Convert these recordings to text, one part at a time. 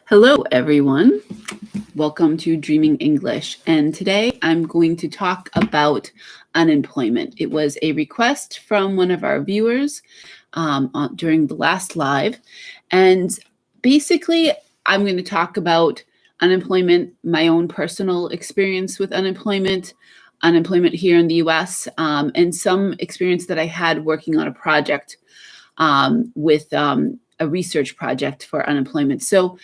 Hello, everyone. Welcome to Dreaming English. And today I'm going to talk about unemployment. It was a request from one of our viewers during the last live. And basically, I'm going to talk about unemployment, my own personal experience with unemployment here in the US, and some experience that I had working on a project with a research project for unemployment. So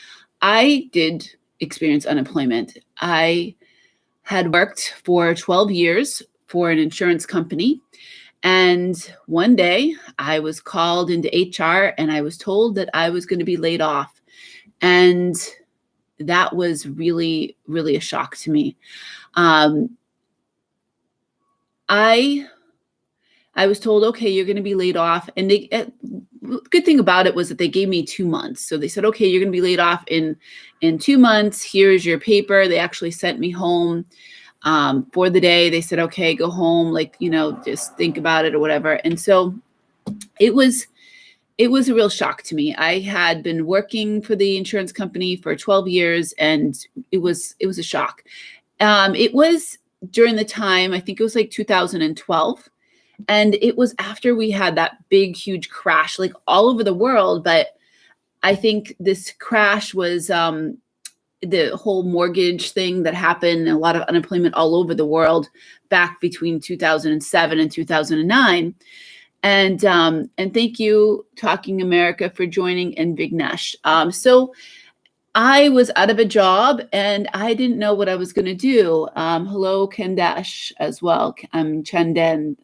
I did experience unemployment. I had worked for 12 years for an insurance company. And one day I was called into HR and I was told that I was going to be laid off. And that was really, really a shock to me. I was told, okay, you're going to be laid off. And the good thing about it was that they gave me 2 months. So they said, okay, you're going to be laid off in 2 months. Here's your paper. They actually sent me home for the day. They said, okay, go home, just think about it or whatever. And so it was a real shock to me. I had been working for the insurance company for 12 years, and it was a shock. It was during the time, I think it was like 2012. And it was after we had that big, huge crash, like all over the world. But I think this crash was the whole mortgage thing that happened, and a lot of unemployment all over the world back between 2007 and 2009. And thank you, Talking America, for joining, and Vignesh. So I was out of a job and I didn't know what I was going to do. Hello, Kandash, as well. I'm Chandan.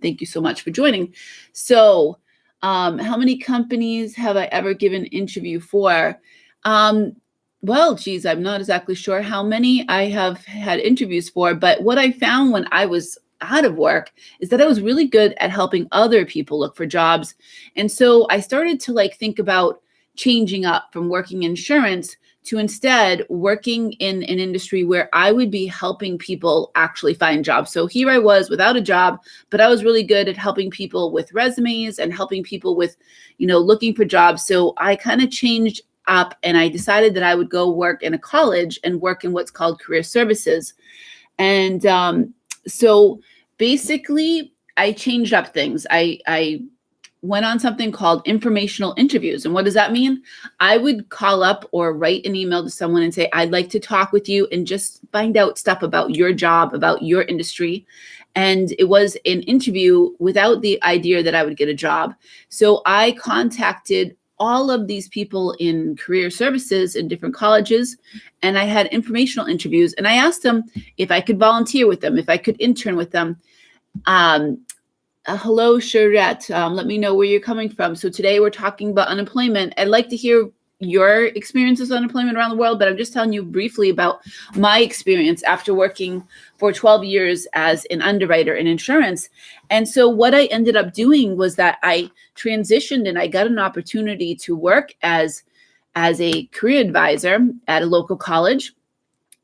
Thank you so much for joining. So how many companies have I ever given an interview for? Well, geez, I'm not exactly sure how many I have had interviews for, but what I found when I was out of work is that I was really good at helping other people look for jobs. And so I started to think about changing up from working insurance to instead working in an industry where I would be helping people actually find jobs. So here I was without a job, but I was really good at helping people with resumes and helping people with, looking for jobs. So I kind of changed up and I decided that I would go work in a college and work in what's called career services. And so basically I changed up things. I went on something called informational interviews. And what does that mean? I would call up or write an email to someone and say, I'd like to talk with you and just find out stuff about your job, about your industry. And it was an interview without the idea that I would get a job. So I contacted all of these people in career services in different colleges, and I had informational interviews, and I asked them if I could volunteer with them, if I could intern with them. Hello, Charette. Let me know where you're coming from. So today we're talking about unemployment. I'd like to hear your experiences with unemployment around the world, but I'm just telling you briefly about my experience after working for 12 years as an underwriter in insurance. And so what I ended up doing was that I transitioned and I got an opportunity to work as a career advisor at a local college.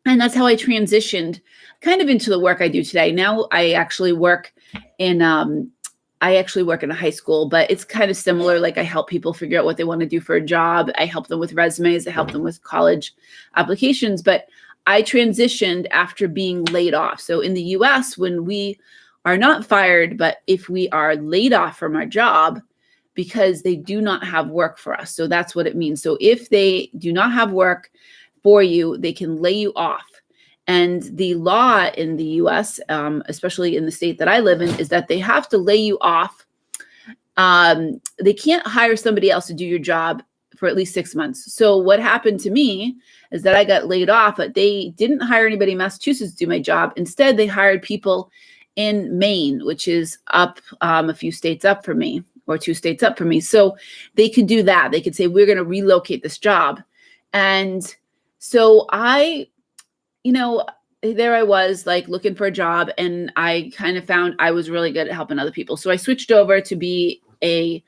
And that's how I transitioned kind of into the work I do today. Now I actually work in a high school, but it's kind of similar. Like I help people figure out what they want to do for a job. I help them with resumes. I help them with college applications, but I transitioned after being laid off. So in the US, when we are not fired, but if we are laid off from our job because they do not have work for us. So that's what it means. So if they do not have work for you, they can lay you off. And the law in the US, especially in the state that I live in, is that they have to lay you off. They can't hire somebody else to do your job for at least 6 months. So what happened to me is that I got laid off, but they didn't hire anybody in Massachusetts to do my job. Instead, they hired people in Maine, which is up a few states up from me, or 2 states up from me. So they could do that. They could say, we're going to relocate this job. And so there I was looking for a job, and I kind of found I was really good at helping other people. So I switched over to be a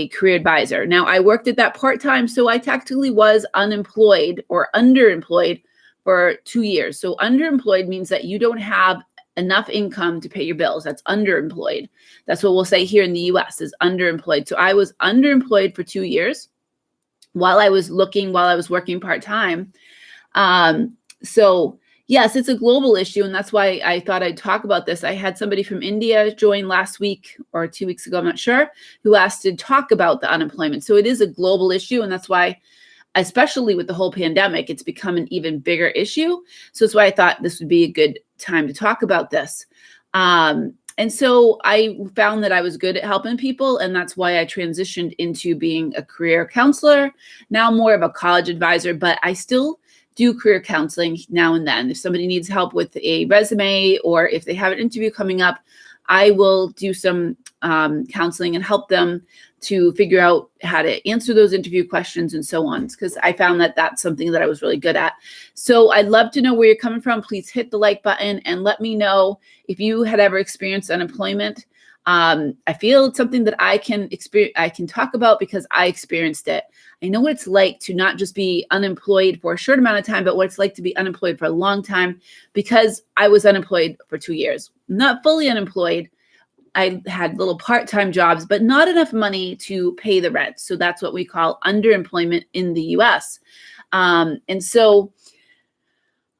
career advisor. Now I worked at that part-time, so I technically was unemployed or underemployed for 2 years. So underemployed means that you don't have enough income to pay your bills. That's underemployed. That's what we'll say here in the US is underemployed. So I was underemployed for 2 years. while I was working part-time. So yes, it's a global issue, and that's why I thought I'd talk about this. I had somebody from India join last week or 2 weeks ago, I'm not sure, who asked to talk about the unemployment. So it is a global issue, and that's why, especially with the whole pandemic, it's become an even bigger issue. So that's why I thought this would be a good time to talk about this. And so I found that I was good at helping people, and that's why I transitioned into being a career counselor, now more of a college advisor, but I still do career counseling now and then. If somebody needs help with a resume or if they have an interview coming up, I will do some counseling and help them to figure out how to answer those interview questions and so on, because I found that that's something that I was really good at. So I'd love to know where you're coming from. Please hit the like button and let me know if you had ever experienced unemployment. I feel it's something that I can talk about because I experienced it. I know what it's like to not just be unemployed for a short amount of time, but what it's like to be unemployed for a long time, because I was unemployed for 2 years, not fully unemployed. I had little part-time jobs, but not enough money to pay the rent. So that's what we call underemployment in the US. And so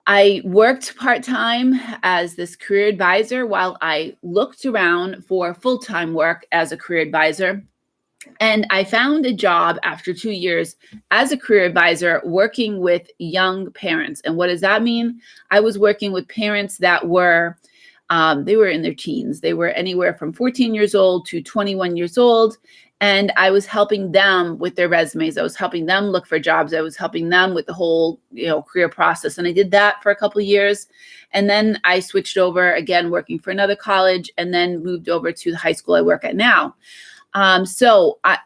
I worked part-time as this career advisor while I looked around for full-time work as a career advisor. And I found a job after 2 years as a career advisor working with young parents. And what does that mean? I was working with parents that were they were in their teens. They were anywhere from 14 years old to 21 years old. And I was helping them with their resumes. I was helping them look for jobs. I was helping them with the whole, career process. And I did that for a couple of years. And then I switched over again, working for another college, and then moved over to the high school I work at now.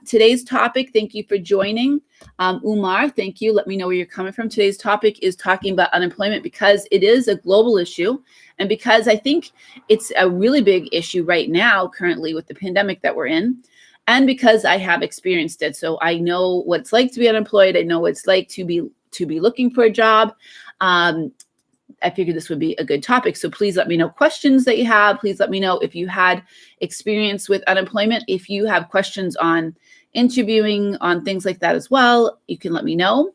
Today's topic, thank you for joining. Umar, thank you. Let me know where you're coming from. Today's topic is talking about unemployment because it is a global issue, and because I think it's a really big issue right now, currently with the pandemic that we're in, and because I have experienced it. So I know what it's like to be unemployed. I know what it's like to be looking for a job. I figured this would be a good topic. So please let me know questions that you have. Please let me know if you had experience with unemployment. If you have questions on interviewing, on things like that as well, you can let me know.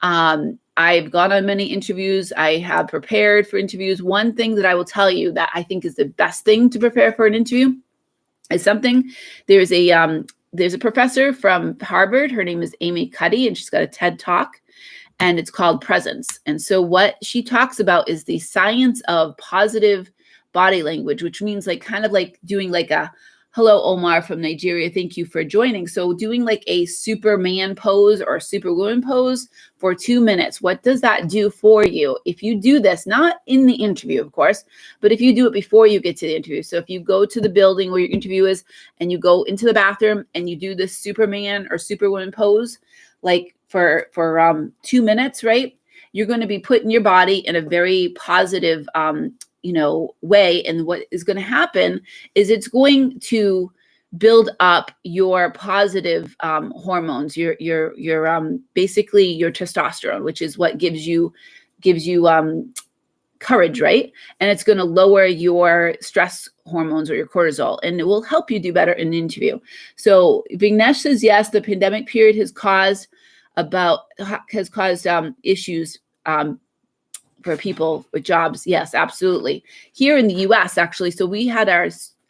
I've gone on many interviews. I have prepared for interviews. One thing that I will tell you that I think is the best thing to prepare for an interview is there's a professor from Harvard. Her name is Amy Cuddy, and she's got a TED Talk. And it's called Presence. And so what she talks about is the science of positive body language, which means kind of like doing like a, hello, Omar from Nigeria, thank you for joining. So doing like a Superman pose or a Superwoman pose for 2 minutes. What does that do for you? If you do this, not in the interview, of course, but if you do it before you get to the interview. So if you go to the building where your interview is and you go into the bathroom and you do this Superman or Superwoman pose, like for 2 minutes, right? You're going to be putting your body in a very positive, way. And what is going to happen is it's going to build up your positive hormones, your basically your testosterone, which is what gives you courage, right? And it's going to lower your stress hormones or your cortisol, and it will help you do better in an interview. So Vignesh says, yes, the pandemic period has caused issues for people with jobs. Yes, absolutely. Here in the US, actually, so we had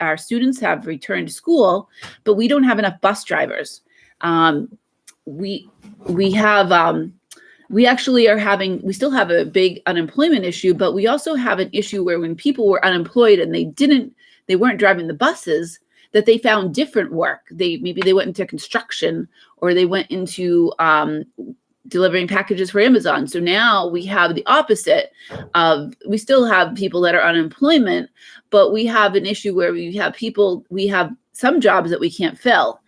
our students have returned to school, but we don't have enough bus drivers. We still have a big unemployment issue, but we also have an issue where when people were unemployed and they weren't driving the buses, that they found different work. Maybe they went into construction, or they went into delivering packages for Amazon. So now we have the opposite of, we still have people that are unemployment, but we have an issue where we have some jobs that we can't fill.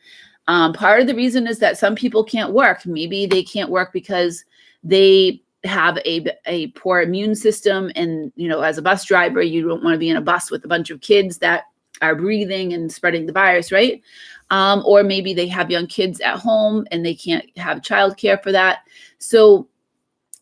Part of the reason is that some people can't work. Maybe they can't work because they have a poor immune system. And, as a bus driver, you don't want to be in a bus with a bunch of kids that are breathing and spreading the virus, right? Or maybe they have young kids at home and they can't have childcare for that. So,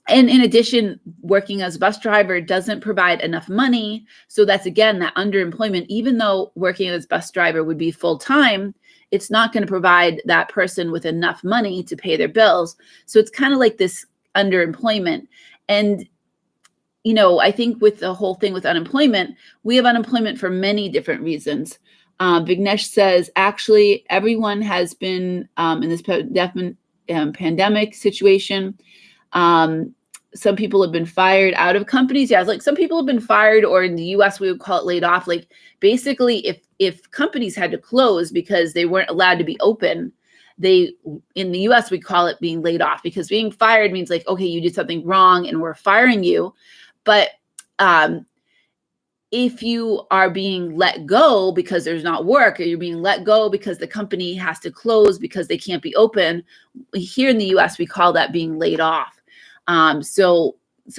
and in addition, working as a bus driver doesn't provide enough money. So that's, again, that underemployment. Even though working as a bus driver would be full-time, it's not going to provide that person with enough money to pay their bills. So it's kind of like this underemployment. And, you know, I think with the whole thing with unemployment, we have unemployment for many different reasons. Vignesh says, actually, everyone has been in this pandemic situation. Some people have been fired out of companies. Yeah, like some people have been fired, or in the US, we would call it laid off. Like basically, if companies had to close because they weren't allowed to be open, in the US, we call it being laid off, because being fired means like, okay, you did something wrong and we're firing you. But if you are being let go because there's not work, or you're being let go because the company has to close because they can't be open, here in the US, we call that being laid off. So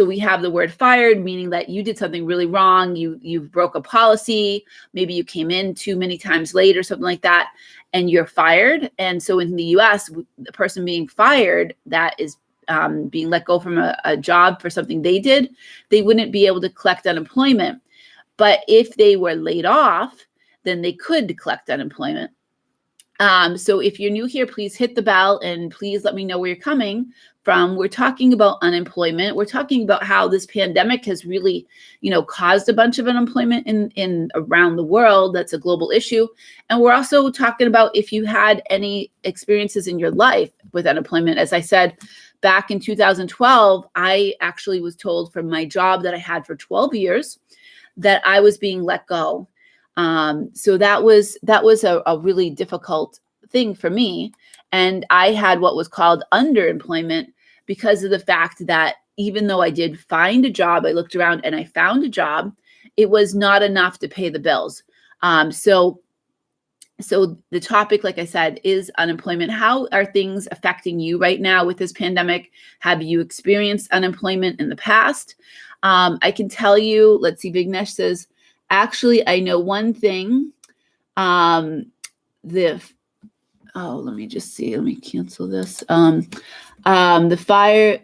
we have the word fired, meaning that you did something really wrong. You broke a policy. Maybe you came in too many times late or something like that, and you're fired. And so in the US, the person being fired, that is being let go from a job for something they did, they wouldn't be able to collect unemployment. But if they were laid off, then they could collect unemployment. So if you're new here, please hit the bell and please let me know where you're coming from. We're talking about unemployment. We're talking about how this pandemic has really, you know, caused a bunch of unemployment in around the world. That's a global issue. And we're also talking about if you had any experiences in your life with unemployment. As I said, back in 2012, I actually was told from my job that I had for 12 years that I was being let go. So that was a really difficult thing for me. And I had what was called underemployment because of the fact that even though I did find a job, I looked around and I found a job, it was not enough to pay the bills. So the topic, like I said, is unemployment. How are things affecting you right now with this pandemic? Have you experienced unemployment in the past? I can tell you, let's see, Vignesh says, actually, I know one thing. Let me just see. Let me cancel this.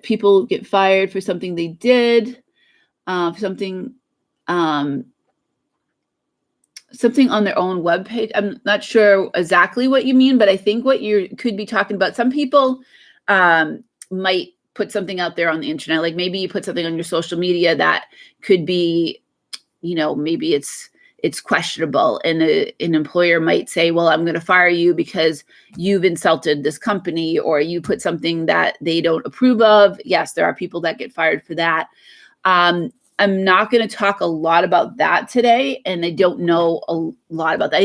People get fired for something they did, something on their own webpage. I'm not sure exactly what you mean, but I think what you could be talking about, some people might put something out there on the internet. Like maybe you put something on your social media that could be, you know, maybe it's questionable, and an employer might say, well, I'm going to fire you because you've insulted this company, or you put something that they don't approve of. Yes, there are people that get fired for that. I'm not going to talk a lot about that today, and I don't know a lot about that.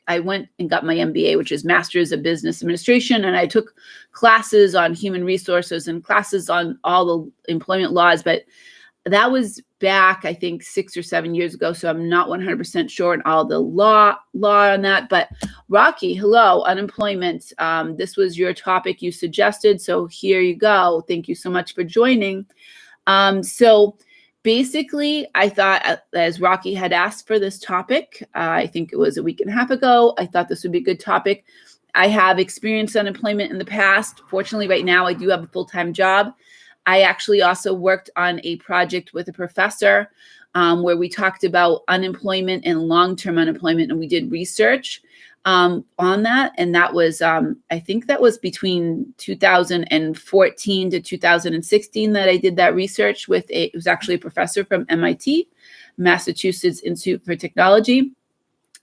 I went and got my MBA, which is Master's of Business Administration, and I took classes on human resources and classes on all the employment laws, but that was back, I think, 6 or 7 years ago, so I'm not 100% sure on all the law on that. But Rocky, hello, unemployment. This was your topic you suggested, so here you go. Thank you so much for joining. So basically, I thought, as Rocky had asked for this topic, I think it was a week and a half ago, I thought this would be a good topic. I have experienced unemployment in the past. Fortunately, right now, I do have a full-time job. I actually also worked on a project with a professor where we talked about unemployment and long-term unemployment, and we did research on that. And that was, I think that was between 2014 to 2016 that I did that research with it was actually a professor from MIT, Massachusetts Institute for Technology.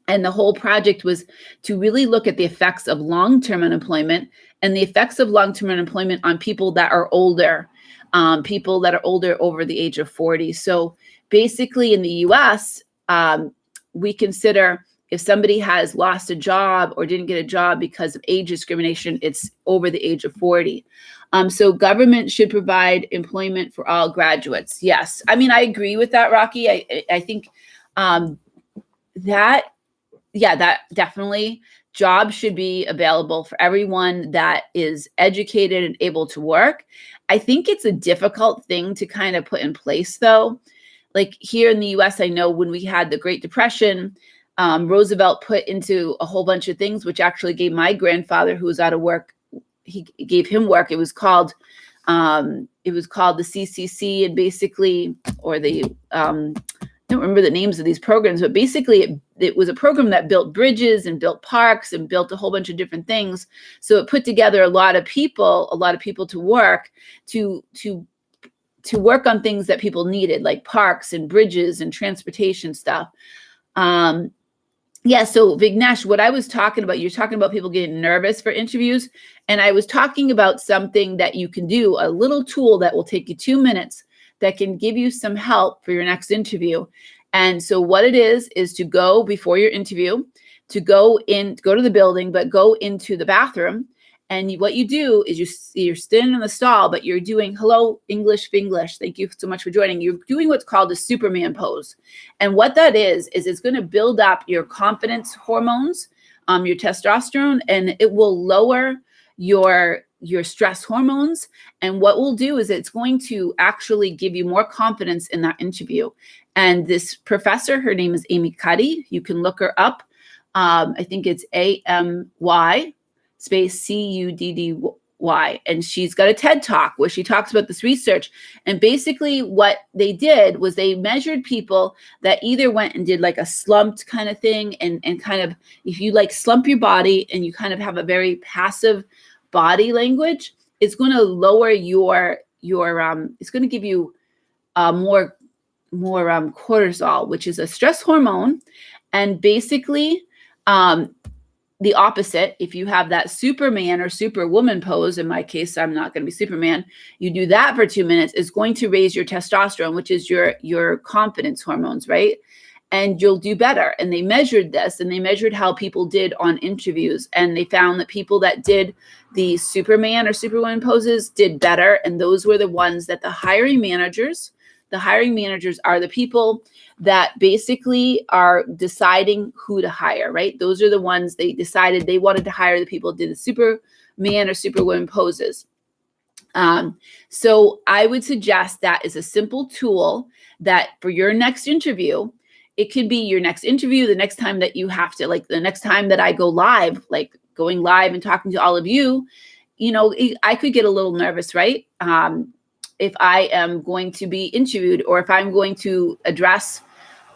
And the whole project was to really look at the effects of long-term unemployment and the effects of long-term unemployment on people that are older. People that are older over the age of 40. So basically in the US, we consider if somebody has lost a job or didn't get a job because of age discrimination, it's over the age of 40. So government should provide employment for all graduates. Yes. I mean, I agree with that, Rocky. I think that definitely jobs should be available for everyone that is educated and able to work. I think it's a difficult thing to kind of put in place, though. Like here in the US, I know when we had the Great Depression, Roosevelt put into a whole bunch of things, which actually gave my grandfather, who was out of work, he gave him work. It was called the CCC, and basically, or the don't remember the names of these programs, but basically it was a program that built bridges and built parks and built a whole bunch of different things. So it put together a lot of people to work to work on things that people needed, like parks and bridges and transportation stuff. Yeah, so Vignesh, what I was talking about, you're talking about people getting nervous for interviews, and I was talking about something that you can do, a little tool that will take you 2 minutes that can give you some help for your next interview. And so what it is to go before your interview, to go to the building, but go into the bathroom. And what you do is you're standing in the stall, but you're doing hello, English, Finglish. Thank you so much for joining. You're doing what's called a Superman pose. And what that is it's going to build up your confidence hormones, your testosterone, and it will lower your stress hormones. And what we'll do is it's going to actually give you more confidence in that interview. And this professor, her name is Amy Cuddy. You can look her up. I think it's AMY space CUDDY. And she's got a TED Talk where she talks about this research. And basically what they did was they measured people that either went and did like a slumped kind of thing and kind of, if you like slump your body and you kind of have a very passive body language, it's going to lower your it's going to give you more cortisol, which is a stress hormone. And basically, the opposite, if you have that Superman or Superwoman pose, in my case, I'm not going to be Superman, you do that for 2 minutes, is going to raise your testosterone, which is your confidence hormones, right? And you'll do better. And they measured this, and they measured how people did on interviews. And they found that people that did the Superman or Superwoman poses did better. And those were the ones that the hiring managers are the people that basically are deciding who to hire, right? Those are the ones they decided they wanted to hire, the people that did the Superman or Superwoman poses. So I would suggest that is a simple tool that for your next interview, it could be your next interview, the next time that you have to, like the next time that I go live, like going live and talking to all of you, I could get a little nervous, right? If I am going to be interviewed, or if I'm going to address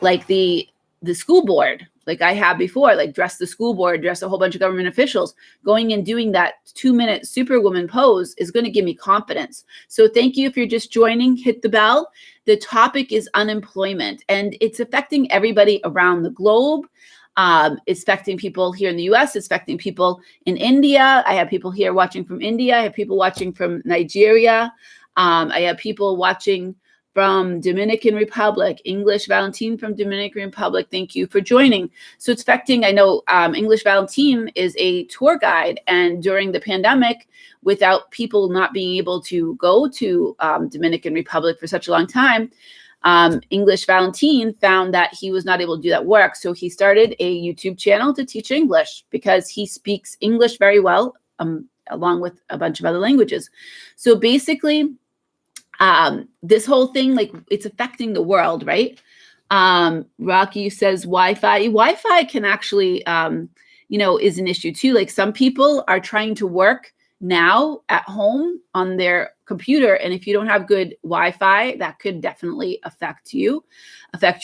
like the school board, like I have before, like address the school board, address a whole bunch of government officials, going and doing that 2-minute Superwoman pose is going to give me confidence. So thank you. If you're just joining, hit the bell. The topic is unemployment, and it's affecting everybody around the globe. It's affecting people here in the US. It's affecting people in India. I have people here watching from India. I have people watching from Nigeria. I have people watching from Dominican Republic, English Valentine from Dominican Republic. Thank you for joining. So it's affecting, I know English Valentine is a tour guide, and during the pandemic, without people not being able to go to Dominican Republic for such a long time, English Valentine found that he was not able to do that work. So he started a YouTube channel to teach English because he speaks English very well, along with a bunch of other languages. So basically, this whole thing, like, it's affecting the world, right? Rocky says Wi-Fi can actually, is an issue too. Like, some people are trying to work now at home on their computer, and if you don't have good Wi-Fi, that could definitely affect your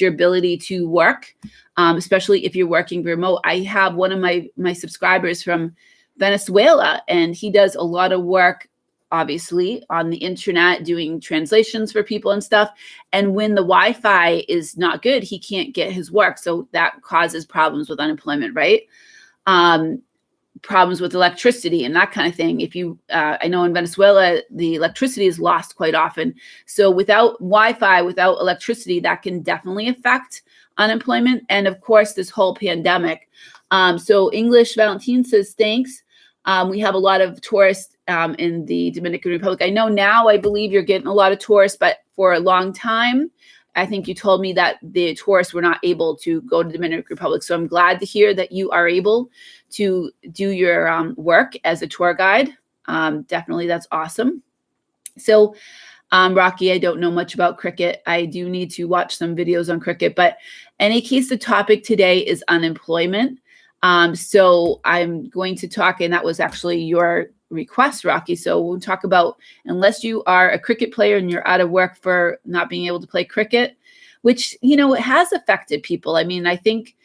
ability to work, especially if you're working remote. I have one of my subscribers from Venezuela, and he does a lot of work, obviously, on the internet, doing translations for people and stuff. And when the Wi-Fi is not good, he can't get his work. So that causes problems with unemployment, right? Problems with electricity and that kind of thing. If you, I know in Venezuela, the electricity is lost quite often. So without Wi-Fi, without electricity, that can definitely affect unemployment. And of course, this whole pandemic. So English Valentine says, thanks. We have a lot of tourists in the Dominican Republic. I know now, I believe you're getting a lot of tourists, but for a long time, I think you told me that the tourists were not able to go to the Dominican Republic. So I'm glad to hear that you are able to do your work as a tour guide. Definitely, that's awesome. So Rocky, I don't know much about cricket. I do need to watch some videos on cricket, but in any case, the topic today is unemployment. So I'm going to talk, and that was actually your request, Rocky. So we'll talk about, unless you are a cricket player and you're out of work for not being able to play cricket, which, it has affected people. I mean, I think,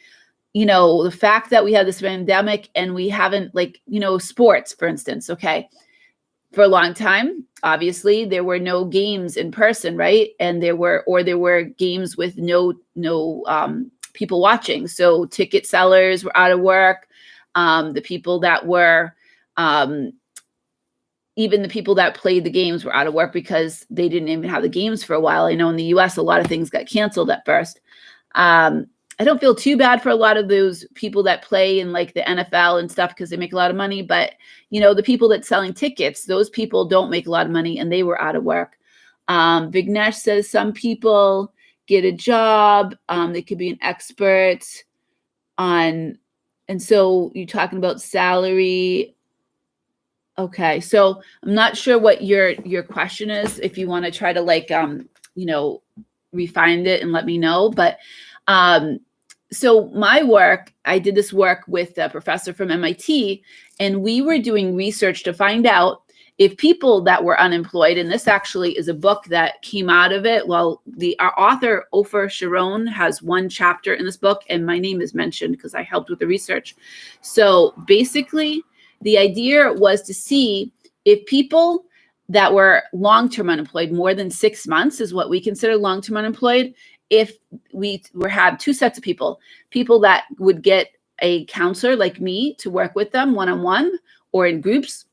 the fact that we had this pandemic and we haven't, like, sports, for instance, okay, for a long time, obviously there were no games in person, right? And there were games with no people watching. So ticket sellers were out of work. The people that were, even the people that played the games were out of work because they didn't even have the games for a while. I know in the US, a lot of things got canceled at first. I don't feel too bad for a lot of those people that play in like the NFL and stuff because they make a lot of money. But, the people that selling tickets, those people don't make a lot of money and they were out of work. Vignesh says some people get a job. They could be an expert on, and so you're talking about salary. Okay, so I'm not sure what your question is. If you want to try to like, refine it and let me know. But so my work, I did this work with a professor from MIT, and we were doing research to find out if people that were unemployed, and this actually is a book that came out of it. Well, our author, Ofer Sharon, has one chapter in this book, and my name is mentioned because I helped with the research. So basically, the idea was to see if people that were long-term unemployed, more than 6 months is what we consider long-term unemployed, if we had two sets of people that would get a counselor like me to work with them one-on-one or in groups,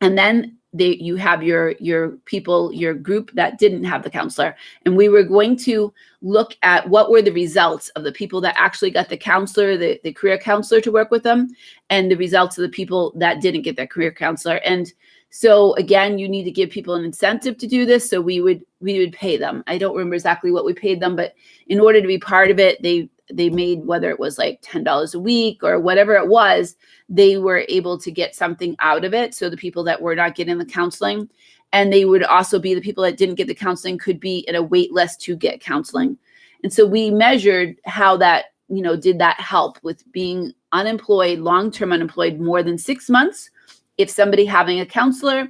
and then you have your people, your group that didn't have the counselor. And we were going to look at what were the results of the people that actually got the counselor, the career counselor to work with them, and the results of the people that didn't get that career counselor. And so again, you need to give people an incentive to do this. So we would pay them. I don't remember exactly what we paid them, but in order to be part of it, they made, whether it was like $10 a week or whatever it was, they were able to get something out of it. So the people that were not getting the counseling, and they would also be the people that didn't get the counseling could be in a wait list to get counseling. And so we measured how that, did that help with being unemployed, long-term unemployed, more than 6 months. If somebody having a counselor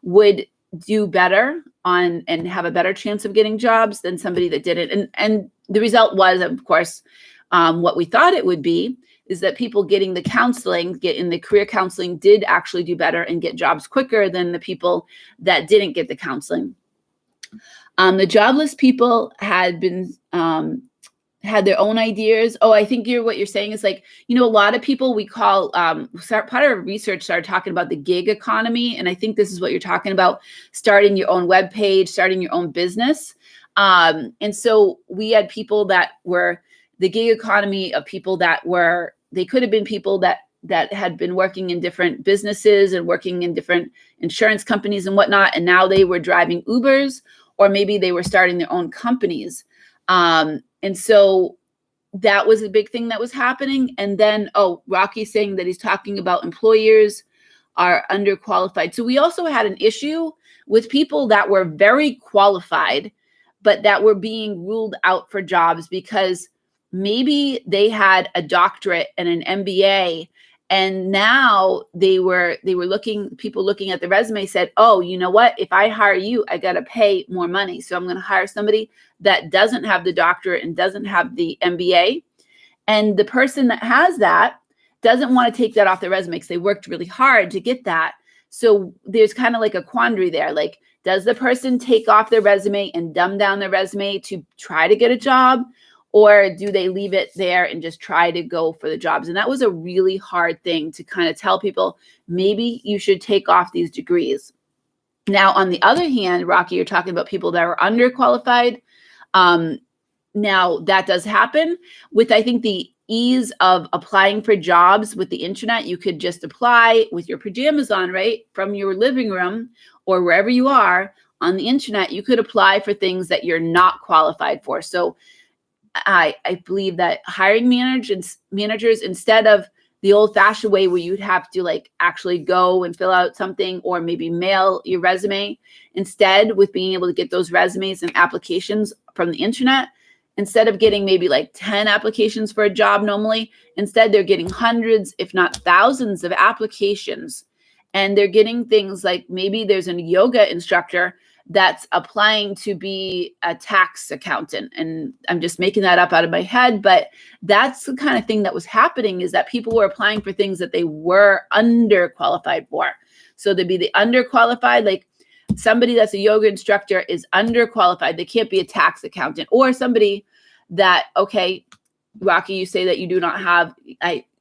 would do better and have a better chance of getting jobs than somebody that didn't. And the result was, of course, what we thought it would be is that people getting the counseling, getting the career counseling, did actually do better and get jobs quicker than the people that didn't get the counseling. The jobless people had been had their own ideas. Oh, I think what you're saying is like, a lot of people we call, part of our research started talking about the gig economy. And I think this is what you're talking about, starting your own web page, starting your own business. And so we had people that were the gig economy of people that were, they could have been people that had been working in different businesses and working in different insurance companies and whatnot. And now they were driving Ubers, or maybe they were starting their own companies. And so that was a big thing that was happening. And then, Rocky's saying that he's talking about employers are underqualified. So we also had an issue with people that were very qualified, but that were being ruled out for jobs because maybe they had a doctorate and an MBA. And now people looking at the resume said, oh, you know what? If I hire you, I got to pay more money. So I'm going to hire somebody that doesn't have the doctorate and doesn't have the MBA. And the person that has that doesn't want to take that off their resume because they worked really hard to get that. So there's kind of like a quandary there. Like, does the person take off their resume and dumb down their resume to try to get a job? Or do they leave it there and just try to go for the jobs? And that was a really hard thing to kind of tell people, maybe you should take off these degrees. Now, on the other hand, Rocky, you're talking about people that are underqualified. Now, that does happen with, I think, the ease of applying for jobs with the internet. You could just apply with your pajamas on, right? From your living room or wherever you are on the internet, you could apply for things that you're not qualified for. So I believe that hiring managers, instead of the old-fashioned way where you'd have to like actually go and fill out something or maybe mail your resume, instead with being able to get those resumes and applications from the internet, instead of getting maybe like 10 applications for a job normally, instead they're getting hundreds, if not thousands of applications. And they're getting things like maybe there's a yoga instructor that's applying to be a tax accountant. And I'm just making that up out of my head, but that's the kind of thing that was happening, is that people were applying for things that they were underqualified for. So there'd be the underqualified, like somebody that's a yoga instructor is underqualified. They can't be a tax accountant. Or somebody that, okay, Rocky, you say that you do not have,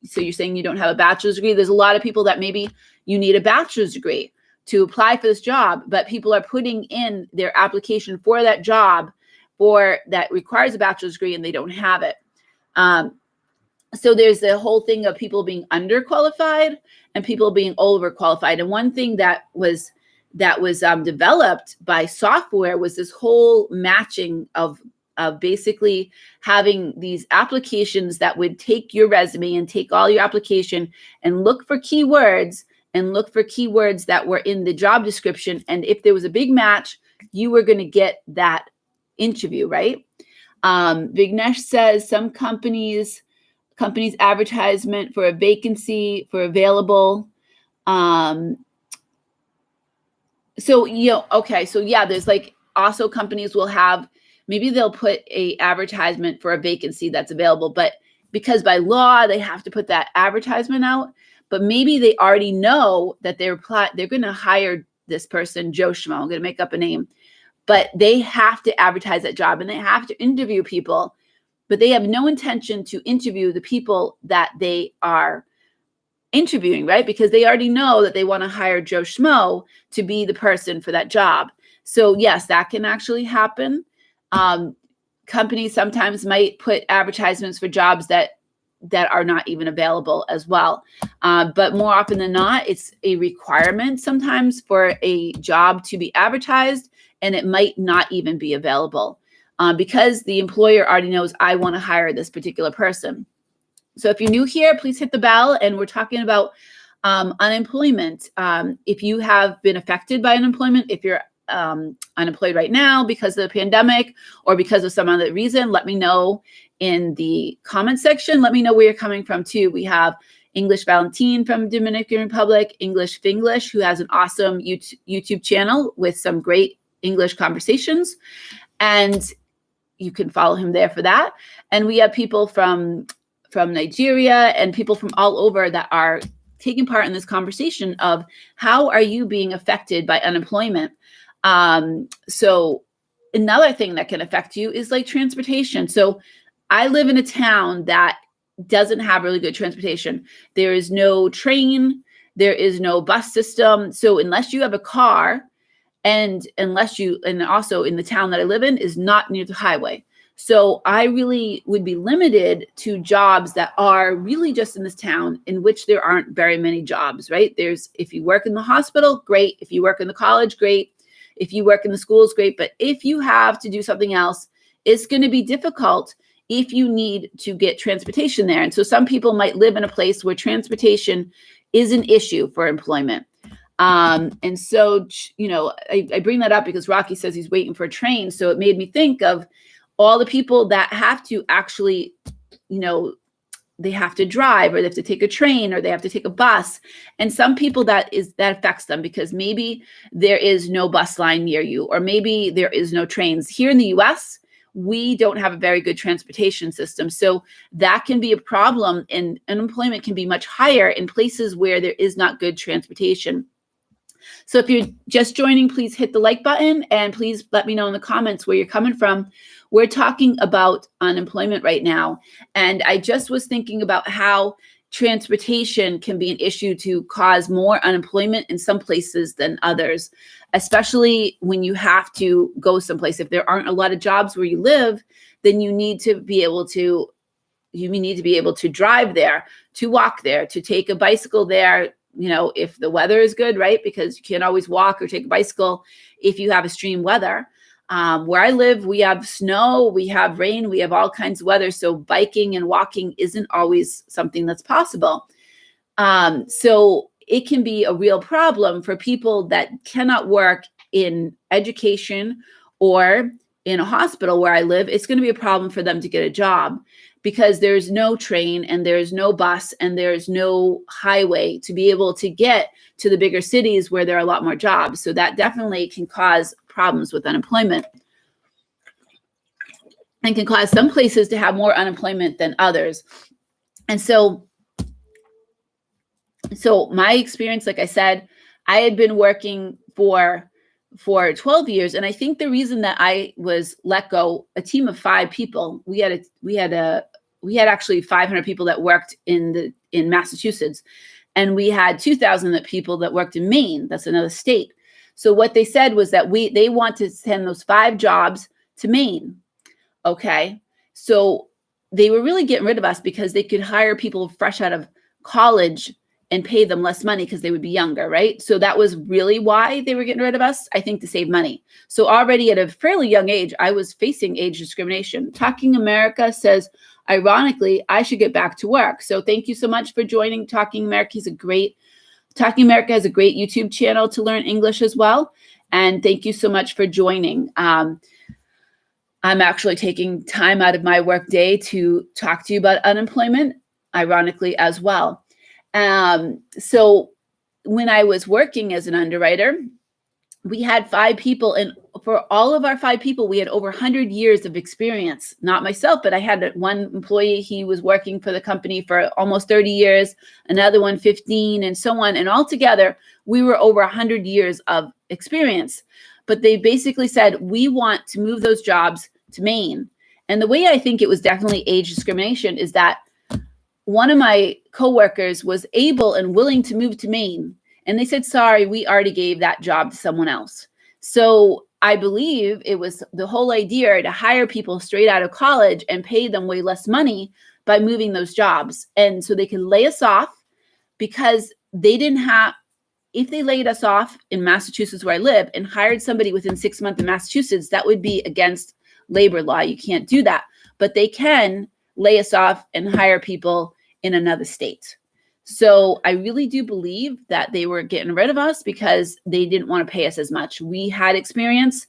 so you're saying you don't have a bachelor's degree. There's a lot of people that maybe you need a bachelor's degree to apply for this job, but people are putting in their application for that job or that requires a bachelor's degree and they don't have it. So there's the whole thing of people being underqualified and people being overqualified. And one thing that was developed by software was this whole matching of basically having these applications that would take your resume and take all your application and look for keywords that were in the job description. And if there was a big match, you were going to get that interview, right? Vignesh says some companies advertisement for a vacancy for available. So, okay. So yeah, there's like also companies will have, maybe they'll put a advertisement for a vacancy that's available, but because by law, they have to put that advertisement out, but maybe they already know that they're going to hire this person, Joe Schmo. I'm going to make up a name, but they have to advertise that job and they have to interview people, but they have no intention to interview the people that they are interviewing, right? Because they already know that they want to hire Joe Schmo to be the person for that job. So yes, that can actually happen. Companies sometimes might put advertisements for jobs that are not even available as well. But more often than not, it's a requirement sometimes for a job to be advertised, and it might not even be available because the employer already knows, I want to hire this particular person. So if you're new here, please hit the bell. And we're talking about unemployment. If you have been affected by unemployment, if you're unemployed right now because of the pandemic or because of some other reason, let me know in the comment section. Let me know where you're coming from too. We have English Valentine from Dominican Republic, English Finglish, who has an awesome YouTube channel with some great English conversations. And you can follow him there for that. And we have people from Nigeria and people from all over that are taking part in this conversation of how are you being affected by unemployment? So another thing that can affect you is like transportation. So I live in a town that doesn't have really good transportation. There is no train, there is no bus system. So unless you have a car and also in the town that I live in is not near the highway. So I really would be limited to jobs that are really just in this town in which there aren't very many jobs, right? If you work in the hospital, great. If you work in the college, great. If you work in the schools, great. But if you have to do something else, it's going to be difficult if you need to get transportation there. And so some people might live in a place where transportation is an issue for employment. And so, I bring that up because Rocky says he's waiting for a train. So it made me think of all the people that have to actually, they have to drive or they have to take a train or they have to take a bus. And some people that affects them because maybe there is no bus line near you, or maybe there is no trains. Here in the US, we don't have a very good transportation system. So that can be a problem, and unemployment can be much higher in places where there is not good transportation. So if you're just joining, please hit the like button and please let me know in the comments where you're coming from. We're talking about unemployment right now. And I just was thinking about how transportation can be an issue to cause more unemployment in some places than others, especially when you have to go someplace. If there aren't a lot of jobs where you live, then you need to be able to drive there, to walk there, to take a bicycle there, if the weather is good, right? Because you can't always walk or take a bicycle if you have extreme weather. Where I live, we have snow, we have rain, we have all kinds of weather. So biking and walking isn't always something that's possible. So it can be a real problem for people that cannot work in education or in a hospital where I live. It's going to be a problem for them to get a job because there's no train and there's no bus and there's no highway to be able to get to the bigger cities where there are a lot more jobs. So that definitely can cause problems with unemployment and can cause some places to have more unemployment than others. And so my experience, like I said, I had been working for 12 years. And I think the reason that I was let go, a team of 5 people, we had actually 500 people that worked in Massachusetts, and we had 2,000 people that worked in Maine. That's another state. So what they said was that they want to send those 5 jobs to Maine. Okay. So they were really getting rid of us because they could hire people fresh out of college and pay them less money because they would be younger, right? So that was really why they were getting rid of us, I think, to save money. So already at a fairly young age, I was facing age discrimination. Talking America says, ironically, I should get back to work. So thank you so much for joining Talking America. Talking America has a great YouTube channel to learn English as well. And thank you so much for joining. I'm actually taking time out of my work day to talk to you about unemployment, ironically, as well. So when I was working as an underwriter, we had 5 people, and for all of our 5 people, we had over 100 years of experience. Not myself, but I had one employee, he was working for the company for almost 30 years, another one 15, and so on. And altogether, we were over 100 years of experience. But they basically said, we want to move those jobs to Maine. And the way I think it was definitely age discrimination is that one of my coworkers was able and willing to move to Maine. And they said, sorry, we already gave that job to someone else. So I believe it was the whole idea to hire people straight out of college and pay them way less money by moving those jobs. And so they could lay us off because they didn't have, if they laid us off in Massachusetts where I live and hired somebody within 6 months in Massachusetts, that would be against labor law. You can't do that. But they can lay us off and hire people in another state. So I really do believe that they were getting rid of us because they didn't want to pay us as much. We had experience,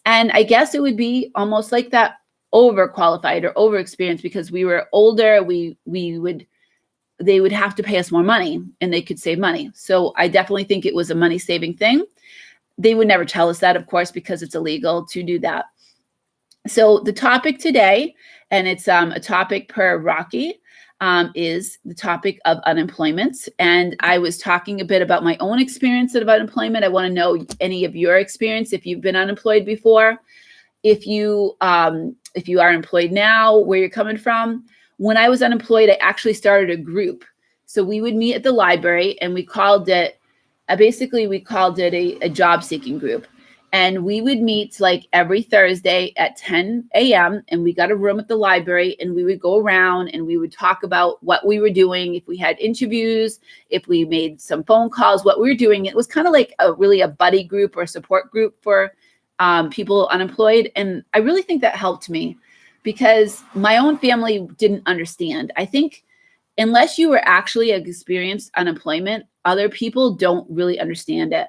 and I guess it would be almost like that overqualified or overexperienced because we were older. They would have to pay us more money and they could save money. So I definitely think it was a money saving thing. They would never tell us that, of course, because it's illegal to do that. So the topic today, and it's a topic per Rocky, is the topic of unemployment. And I was talking a bit about my own experience of unemployment. I want to know any of your experience, if you've been unemployed before, if you are employed now, where you're coming from. When I was unemployed, I actually started a group. So we would meet at the library, and we called it a job seeking group. And we would meet like every Thursday at 10 a.m. and we got a room at the library, and we would go around and we would talk about what we were doing. If we had interviews, if we made some phone calls, what we were doing. It was kind of like a buddy group or a support group for people unemployed. And I really think that helped me because my own family didn't understand. I think unless you were actually experienced unemployment, other people don't really understand it.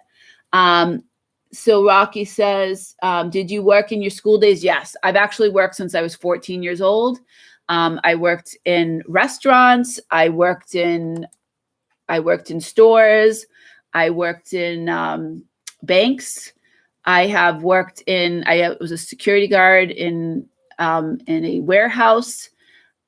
So Rocky says, did you work in your school days? Yes, I've actually worked since I was 14 years old. I worked in restaurants. I worked in stores. I worked in banks. I was a security guard in a warehouse.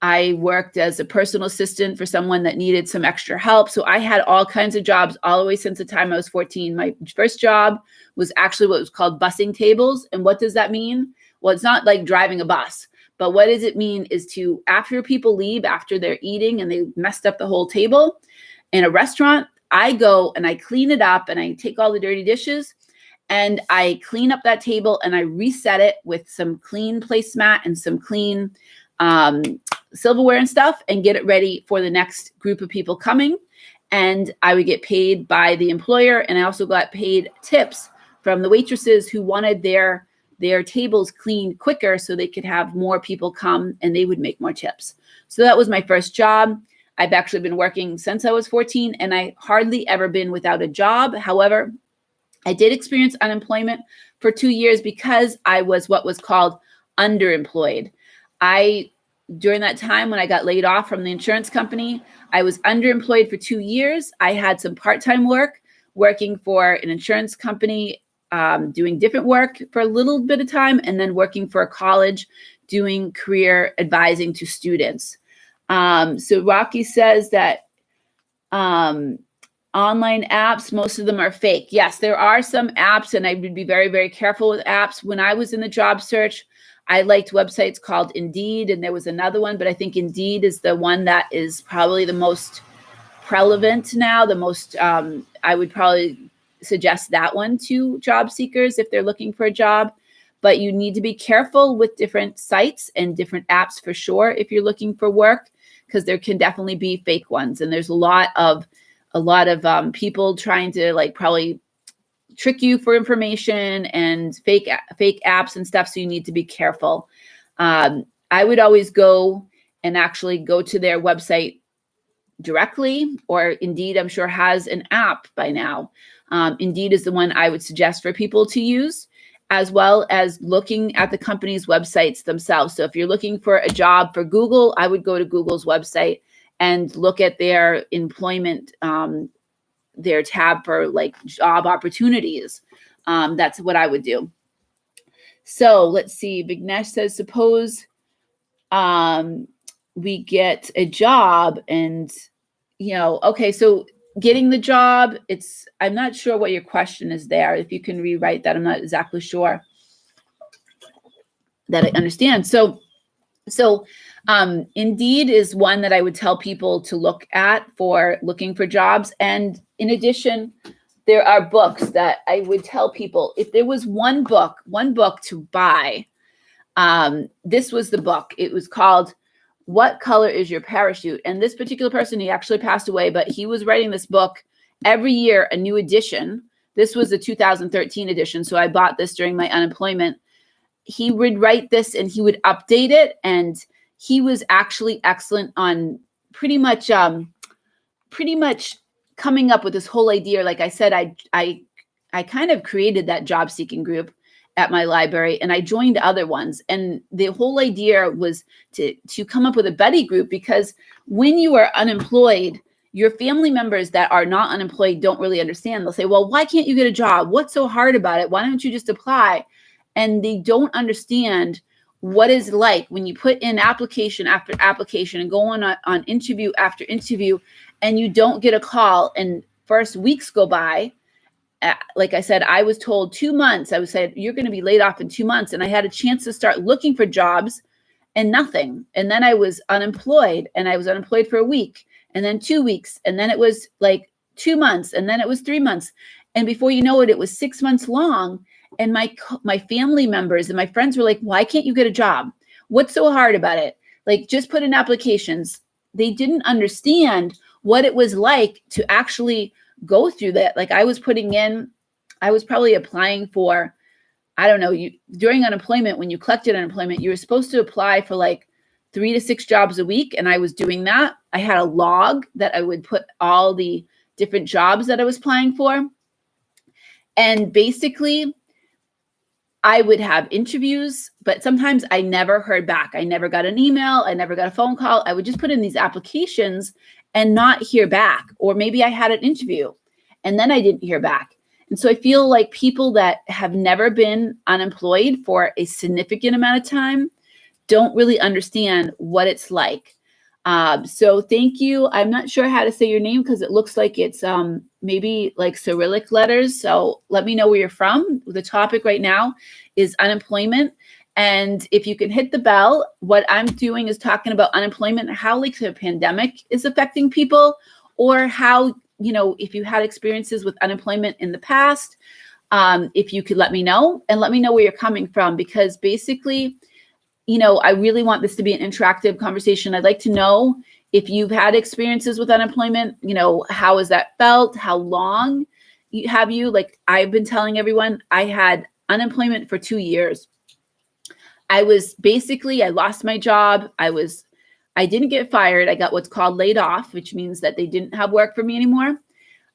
I worked as a personal assistant for someone that needed some extra help. So I had all kinds of jobs all the way since the time I was 14. My first job was actually what was called bussing tables. And what does that mean? Well, it's not like driving a bus, but what does it mean is to, after people leave, after they're eating and they messed up the whole table in a restaurant, I go and I clean it up and I take all the dirty dishes and I clean up that table and I reset it with some clean placemat and some clean silverware and stuff and get it ready for the next group of people coming. And I would get paid by the employer. And I also got paid tips from the waitresses who wanted their tables cleaned quicker so they could have more people come and they would make more tips. So that was my first job. I've actually been working since I was 14 and I hardly ever been without a job. However, I did experience unemployment for 2 years because I was what was called underemployed. During that time when I got laid off from the insurance company, I was underemployed for 2 years. I had some part-time work working for an insurance company doing different work for a little bit of time, and then working for a college doing career advising to students. So Rocky says that online apps, most of them are fake. Yes, there are some apps, and I would be very, very careful with apps. When I was in the job search, I liked websites called Indeed, and there was another one, but I think Indeed is the one that is probably the most relevant now, the most, I would probably suggest that one to job seekers if they're looking for a job. But you need to be careful with different sites and different apps for sure if you're looking for work, because there can definitely be fake ones. And there's a lot of people trying to like probably trick you for information and fake apps and stuff. So you need to be careful. I would always go and actually go to their website directly, or Indeed, I'm sure, has an app by now. Indeed is the one I would suggest for people to use, as well as looking at the company's websites themselves. So if you're looking for a job for Google, I would go to Google's website and look at their employment, their tab for like job opportunities. That's what I would do. So let's see. Vignesh says, suppose we get a job and, okay, so getting the job, I'm not sure what your question is there. If you can rewrite that, I'm not exactly sure that I understand. So Indeed is one that I would tell people to look at for looking for jobs. And in addition, there are books that I would tell people, if there was one book to buy, this was the book. It was called What Color is Your Parachute? And this particular person, he actually passed away, but he was writing this book every year, a new edition. This was the 2013 edition. So I bought this during my unemployment. He would write this and he would update it. And he was actually excellent on pretty much coming up with this whole idea. Like I said, I kind of created that job seeking group at my library, and I joined other ones. And the whole idea was to come up with a buddy group, because when you are unemployed, your family members that are not unemployed don't really understand. They'll say, well, why can't you get a job? What's so hard about it? Why don't you just apply? And they don't understand what it's like when you put in application after application and go on interview after interview, and you don't get a call, and first weeks go by. Like I said, I was told 2 months. I was said, you're going to be laid off in 2 months. And I had a chance to start looking for jobs and nothing. And then I was unemployed, and I was unemployed for a week, and then 2 weeks. And then it was like 2 months, and then it was 3 months. And before you know it, it was 6 months long. And my family members and my friends were like, why can't you get a job? What's so hard about it? Like, just put in applications. They didn't understand what it was like to actually go through that. Like I was probably applying for, I don't know, during unemployment, when you collected unemployment, you were supposed to apply for like 3 to 6 jobs a week. And I was doing that. I had a log that I would put all the different jobs that I was applying for. And basically, I would have interviews, but sometimes I never heard back. I never got an email. I never got a phone call. I would just put in these applications and not hear back. Or maybe I had an interview and then I didn't hear back. And so I feel like people that have never been unemployed for a significant amount of time don't really understand what it's like. So thank you. I'm not sure how to say your name because it looks like it's maybe like Cyrillic letters. So let me know where you're from. The topic right now is unemployment. And if you can hit the bell, what I'm doing is talking about unemployment, how like the pandemic is affecting people, or how, if you had experiences with unemployment in the past, if you could let me know, and let me know where you're coming from, because basically, I really want this to be an interactive conversation. I'd like to know if you've had experiences with unemployment, how has that felt? How long have you? Like I've been telling everyone, I had unemployment for 2 years. I lost my job. I didn't get fired. I got what's called laid off, which means that they didn't have work for me anymore.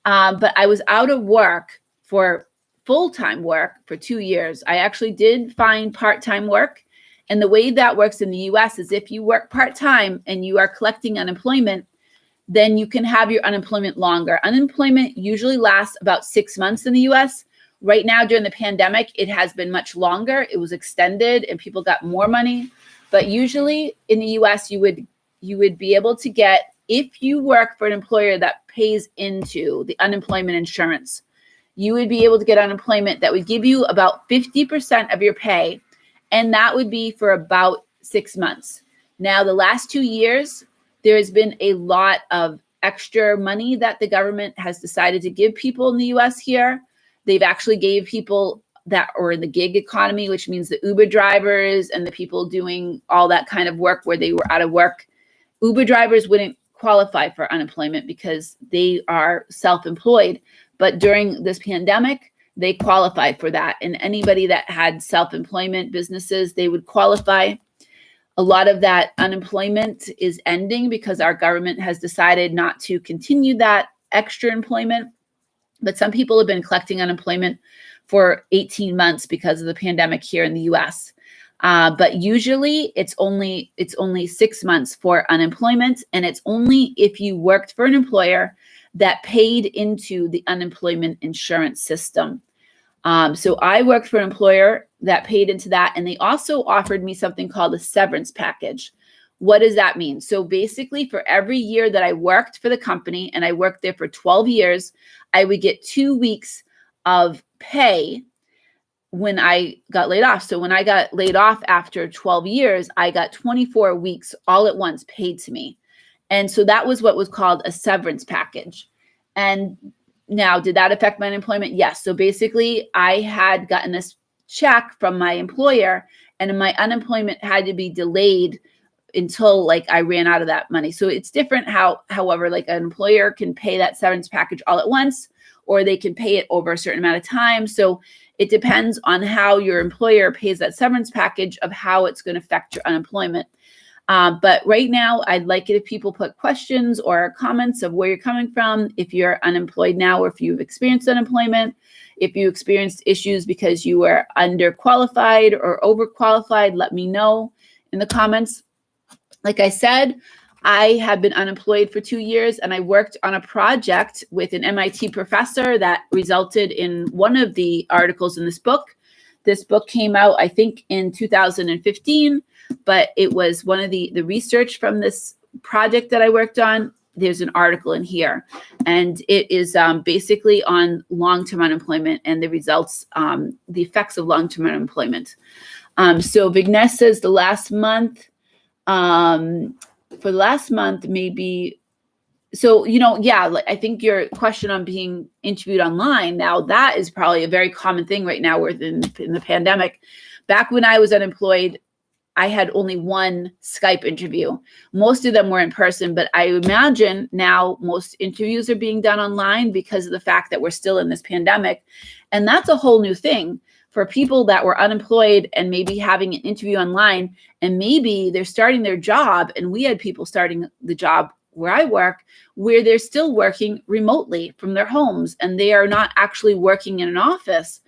But I was out of work for full-time work for 2 years. I actually did find part-time work. And the way that works in the US is if you work part-time and you are collecting unemployment, then you can have your unemployment longer. Unemployment usually lasts about 6 months in the US, Right now during the pandemic, it has been much longer. It was extended and people got more money. But usually in the US, you would be able to get, if you work for an employer that pays into the unemployment insurance, you would be able to get unemployment that would give you about 50% of your pay. And that would be for about 6 months. Now, the last 2 years, there has been a lot of extra money that the government has decided to give people in the US here. They've actually gave people that are in the gig economy, which means the Uber drivers and the people doing all that kind of work where they were out of work. Uber drivers wouldn't qualify for unemployment because they are self-employed. But during this pandemic, they qualified for that. And anybody that had self-employment businesses, they would qualify. A lot of that unemployment is ending because our government has decided not to continue that extra employment. But some people have been collecting unemployment for 18 months because of the pandemic here in the US. But usually it's only 6 months for unemployment, and it's only if you worked for an employer that paid into the unemployment insurance system. So I worked for an employer that paid into that, and they also offered me something called a severance package. What does that mean? So basically, for every year that I worked for the company, and I worked there for 12 years, I would get 2 weeks of pay when I got laid off. So when I got laid off after 12 years, I got 24 weeks all at once paid to me. And so that was what was called a severance package. And now, did that affect my unemployment? Yes. So basically, I had gotten this check from my employer, and my unemployment had to be delayed until like I ran out of that money. So it's different however, like an employer can pay that severance package all at once, or they can pay it over a certain amount of time. So it depends on how your employer pays that severance package of how it's going to affect your unemployment. But right now, I'd like it if people put questions or comments of where you're coming from, if you're unemployed now, or if you've experienced unemployment, if you experienced issues because you were underqualified or overqualified, let me know in the comments. Like I said, I have been unemployed for 2 years, and I worked on a project with an MIT professor that resulted in one of the articles in this book. This book came out, I think, in 2015, but it was one of the research from this project that I worked on. There's an article in here, and it is basically on long-term unemployment and the results, the effects of long-term unemployment. So Vignesh says the last month, for the last month, maybe. So, yeah, like, I think your question on being interviewed online, now that is probably a very common thing right now in the pandemic. Back when I was unemployed, I had only one Skype interview. Most of them were in person, but I imagine now most interviews are being done online because of the fact that we're still in this pandemic. And that's a whole new thing for people that were unemployed and maybe having an interview online, and maybe they're starting their job. And we had people starting the job where I work, where they're still working remotely from their homes, and they are not actually working in an office.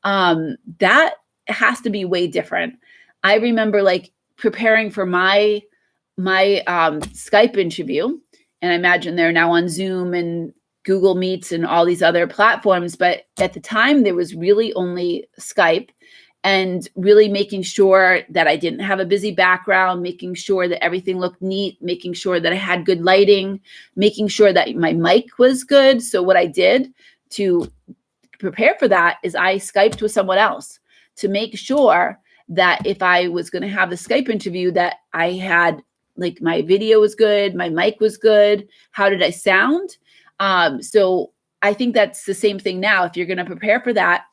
That has to be way different. I remember like preparing for my Skype interview, and I imagine they're now on Zoom and Google Meets and all these other platforms. But at the time, there was really only Skype, and really making sure that I didn't have a busy background, making sure that everything looked neat, making sure that I had good lighting, making sure that my mic was good. So what I did to prepare for that is I Skyped with someone else to make sure that if I was going to have the Skype interview, that I had, like, my video was good, my mic was good. How did I sound? So I think that's the same thing now. If you're going to prepare for that,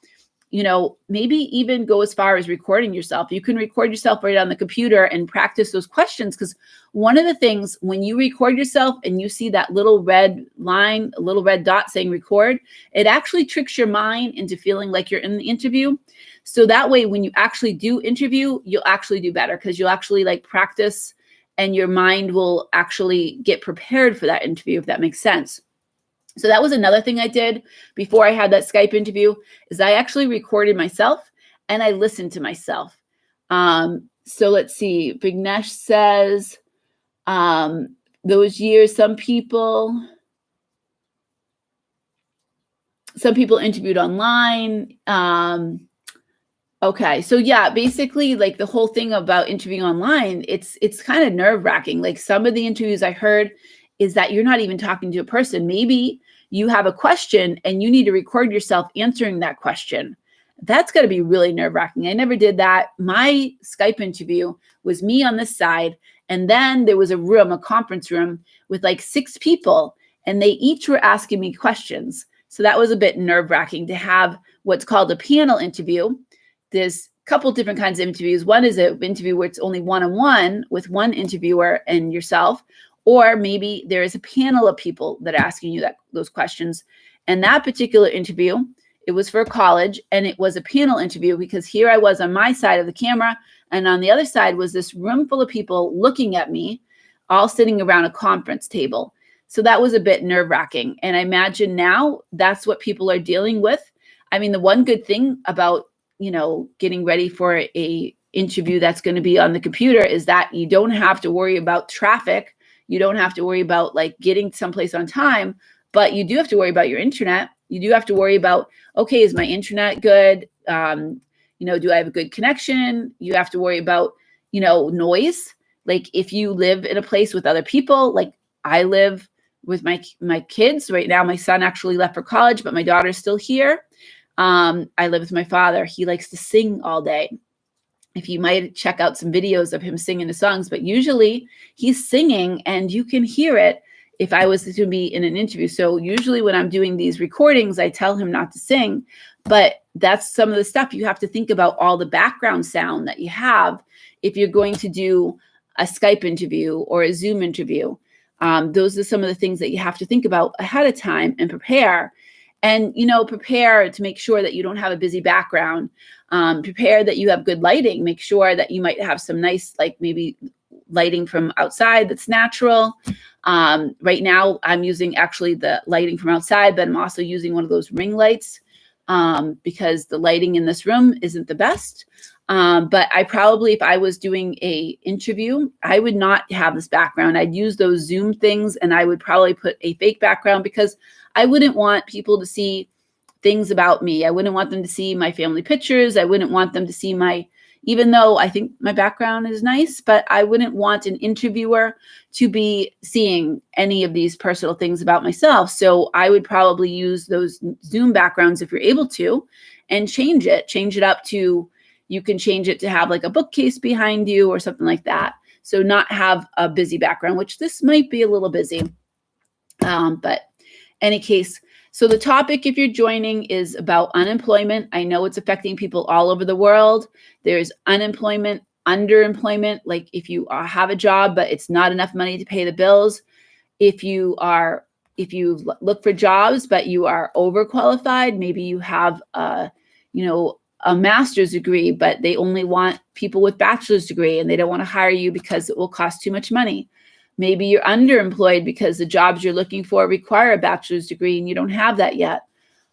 maybe even go as far as recording yourself. You can record yourself right on the computer and practice those questions. Because one of the things, when you record yourself and you see that little red line, a little red dot saying record, it actually tricks your mind into feeling like you're in the interview. So that way, when you actually do interview, you'll actually do better, because you'll actually like practice, and your mind will actually get prepared for that interview, if that makes sense. So that was another thing I did before I had that Skype interview, is I actually recorded myself and I listened to myself. So let's see. Vignesh says, those years, some people. Some people interviewed online. Okay, so yeah, basically, like the whole thing about interviewing online, it's kind of nerve-wracking. Like some of the interviews I heard is that you're not even talking to a person. Maybe you have a question and you need to record yourself answering that question. That's got to be really nerve-wracking. I never did that. My Skype interview was me on this side, and then there was a conference room with like 6 people, and they each were asking me questions. So that was a bit nerve-wracking to have what's called a panel interview. There's a couple different kinds of interviews. One is an interview where it's only one-on-one with one interviewer and yourself, or maybe there is a panel of people that are asking you those questions. And that particular interview, it was for college, and it was a panel interview because here I was on my side of the camera, and on the other side was this room full of people looking at me, all sitting around a conference table. So that was a bit nerve-wracking. And I imagine now that's what people are dealing with. I mean, the one good thing about getting ready for a interview that's going to be on the computer is that you don't have to worry about traffic. You don't have to worry about like getting someplace on time, but you do have to worry about your internet. You do have to worry about, okay, is my internet good? Do I have a good connection? You have to worry about, noise. Like if you live in a place with other people, like I live with my kids right now. My son actually left for college, but my daughter's still here. I live with my father. He likes to sing all day. If you might check out some videos of him singing the songs, but usually he's singing and you can hear it if I was to be in an interview. So usually when I'm doing these recordings, I tell him not to sing, but that's some of the stuff you have to think about, all the background sound that you have if you're going to do a Skype interview or a Zoom interview. Those are some of the things that you have to think about ahead of time and prepare. And, prepare to make sure that you don't have a busy background. Prepare that you have good lighting. Make sure that you might have some nice, like maybe lighting from outside that's natural. Right now, I'm using actually the lighting from outside, but I'm also using one of those ring lights because the lighting in this room isn't the best. But I probably, if I was doing a interview, I would not have this background. I'd use those Zoom things, and I would probably put a fake background because I wouldn't want people to see things about me. I wouldn't want them to see my family pictures. I wouldn't want them to see even though I think my background is nice, but I wouldn't want an interviewer to be seeing any of these personal things about myself. So I would probably use those Zoom backgrounds if you're able to, and change it up to, you can change it to have like a bookcase behind you or something like that. So not have a busy background, which this might be a little busy. But any case, so the topic, if you're joining, is about unemployment. I know it's affecting people all over the world. There's unemployment, underemployment, like if you have a job, but it's not enough money to pay the bills. If you look for jobs, but you are overqualified, maybe you have a master's degree, but they only want people with bachelor's degree and they don't want to hire you because it will cost too much money. Maybe you're underemployed because the jobs you're looking for require a bachelor's degree and you don't have that yet.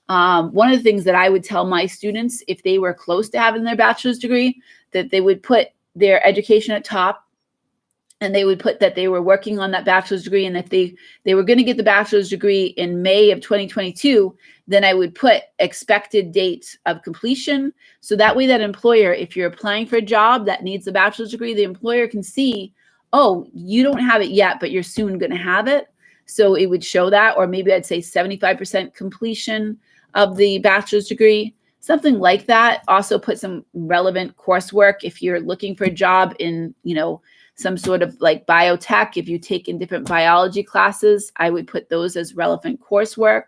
One of the things that I would tell my students, if they were close to having their bachelor's degree, that they would put their education at top, and they would put that they were working on that bachelor's degree. And if they were going to get the bachelor's degree in May of 2022, then I would put expected date of completion. So that way that employer, if you're applying for a job that needs a bachelor's degree, the employer can see, oh, you don't have it yet, but you're soon going to have it. So it would show that, or maybe I'd say 75% completion of the bachelor's degree, something like that. Also put some relevant coursework. If you're looking for a job in, some sort of like biotech, if you take in different biology classes, I would put those as relevant coursework.